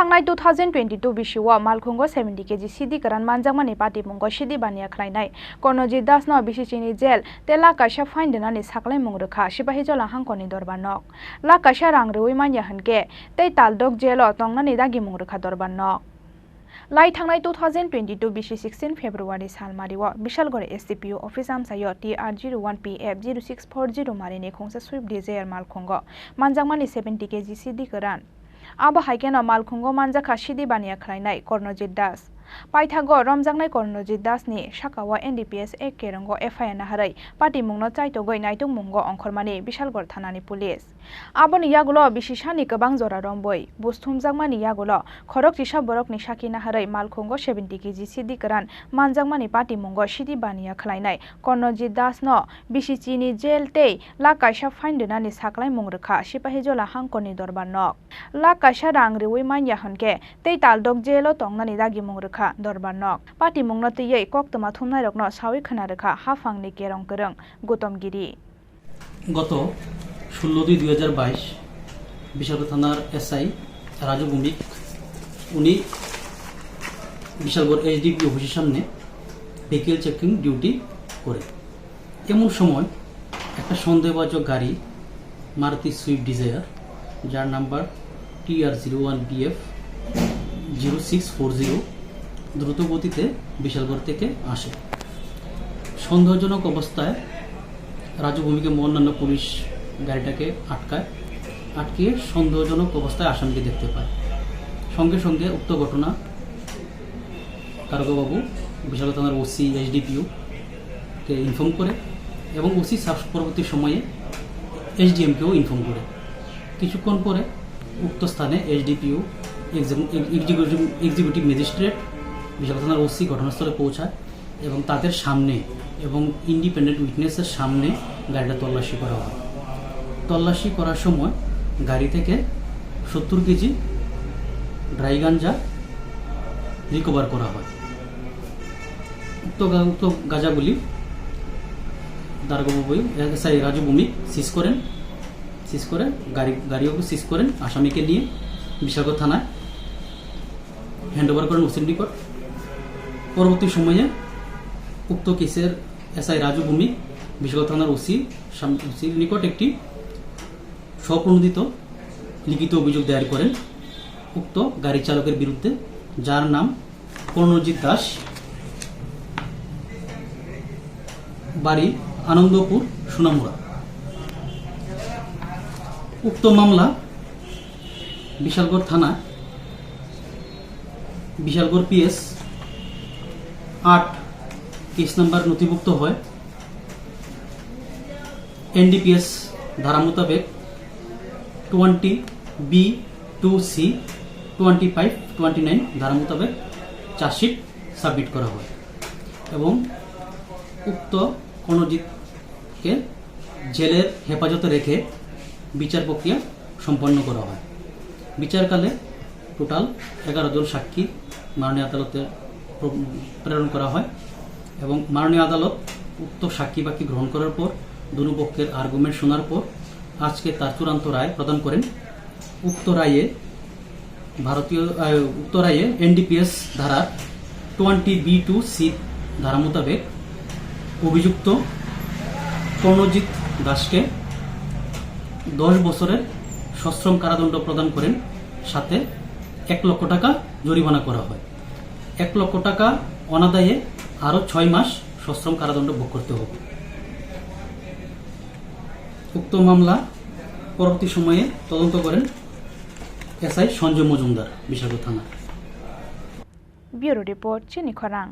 थांनाय 2022 बिसिआव मालखुंग 70 केजि सिदि गोरान मानजांमानि पार्टी मुंग सिदि बानिया खलायनाय कर्णजित दासनो बिसिसिनि जेल ते लाकाशा फाइन देनानै साकलाय मुंरोखा सिपाही जला हांकनि दरबार नक लाकाशा रां रौई मानिया हनके तै तालदक जेल तंनानै दागि मुंरोखा दरबार नक लाई थांनाय 2022 बिसि 16 फेब्रुवारि सालमारिव बिशालगढ़ एसडीपीओ ऑफिस आमसायो TR01 PF 0640 मारिनि खोंसा स्विफ्ट डिजायर मालखुंग मानजांमानि 70 केजि सिदि गोरान आबो हाइकेनो मालखुंग मानजाखा सिदि बानिया खलायनाय कर्णजित दास पाइथागो रमजांनाय कर्णजित दासनि साकावा NDPS 1 केरंगो FIR नाहरै पार्टी मुंनो चाइतगै नाइतुं मुंगो अंखरमानि बिशालगढ़ थानानि पुलिस आबोनि यागुलो बिसिसानि गोबां जरा रंबै बुस्थुमजांमानि यागुलो खरक चिसा बरकनि साखि नाहरै मालखुंग 70 केजि सिदि गोरान मानजांमानि पार्टी मुंगो सिदि बानिया खलायनाय कर्णजित दासनो बिसिसिनि जेल तै लाकाशा फाइन देनानै साकलाय मुंरोखा सिपाही जला हांकनि दरबार नक लाकाशा रां रौई मानिया हनके तै तालदक जेल तंनानै दागि मुंरोखा दरबार नक पार्टी मुंनो तैयै कक्तमा थुमनाय रकनो सावै खोनारोखा हाफांनि केरं गोरों गौतमगिरि गत 16/2/2022 বিশালগড় থানার SI রাজু ভৌমিক উনি বিশালগড় HDP অফিসের সামনে ভেহিকেল চেকিং ডিউটি করে এমন সময় একটা সন্দেহভাজন গাড়ি মারুতি সুইফট ডিজায়ার যার নাম্বার TR01 BF 0640 দ্রুত গতিতে বিশালগড় থেকে আসে সন্দেহজনক অবস্থায় রাজু ভৌমিক এবং অন্যান্য পুলিশ গাড়িটাকে আটকিয়ে সন্দেহজনক অবস্থায় আসামিকে দেখতে পায় সঙ্গে সঙ্গে উক্ত ঘটনা কারগবাবু বিশালগড় থানার OC HDPO কে ইনফর্ম করে এবং OC পরবর্তী সময়ে SDM কেও ইনফর্ম করে কিছুক্ষণ পরে উক্ত স্থানে HDPO এক্সিকিউটিভ ম্যাজিস্ট্রেট বিশালগড় থানার OC ঘটনাস্থলে পৌঁছায় এবং তাদের সামনে এবং ইন্ডিপেন্ডেন্ট উইটনেসের সামনে গাড়িটা তল্লাশি করা হয় তল্লাশি করার সময় গাড়ি থেকে 70 কেজি ড্রাই গাঞ্জা রিকভার করা হয় উক্ত গাঁজাগুলি দারোগাবাবু SI রাজু ভৌমিক সিজ করে গাড়িও সিজ করেন আসামিকে নিয়ে বিশালগড় থানায় হ্যান্ডওভার করেন ওসির নিকট পরবর্তী সময়ে উক্ত কেসের SI রাজু ভৌমিক বিশালগড় থানার ওসির নিকট একটি স্বপ্রণোদিত লিখিত অভিযোগ দায়ের করেন উক্ত গাড়ি চালকের বিরুদ্ধে যার নাম কর্ণজিৎ দাস বাড়ি আনন্দপুর সোনামুড়া উক্ত মামলা বিশালগড় থানা বিশালগড় PS 8 কেস নাম্বার নথিভুক্ত হয় NDPS ধারা মোতাবেক 20B2C 25-29 ধারা মোতাবেক চার্জশিট সাবমিট করা হয় এবং উক্ত কর্ণজিৎকে জেলের হেফাজতে রেখে বিচার প্রক্রিয়া সম্পন্ন করা হয় বিচারকালে টোটাল 11 জন সাক্ষী মাননীয় আদালতে প্রেরণ করা হয় এবং মাননীয় আদালত উক্ত সাক্ষী বাকি গ্রহণ করার পর দুনো পক্ষের আর্গুমেন্ট শোনার পর আজকে তার চূড়ান্ত রায় প্রদান করেন উক্ত রায়ে NDPS ধারা 20B2C ধারা মোতাবেক অভিযুক্ত কর্ণজিৎ দাসকে 10 বছরের সশ্রম কারাদণ্ড প্রদান করেন সাথে 1 লক্ষ টাকা জরিমানা করা হয় 1 লক্ষ টাকা অনাদায়ে আরও 6 মাস সশ্রম কারাদণ্ড ভোগ করতে হবে উক্ত মামলা পরবর্তী সময়ে তদন্ত করেন SI সঞ্জয় মজুমদার বিশালগড় থানা ব্যুরো রিপোর্ট চিনি খরাং।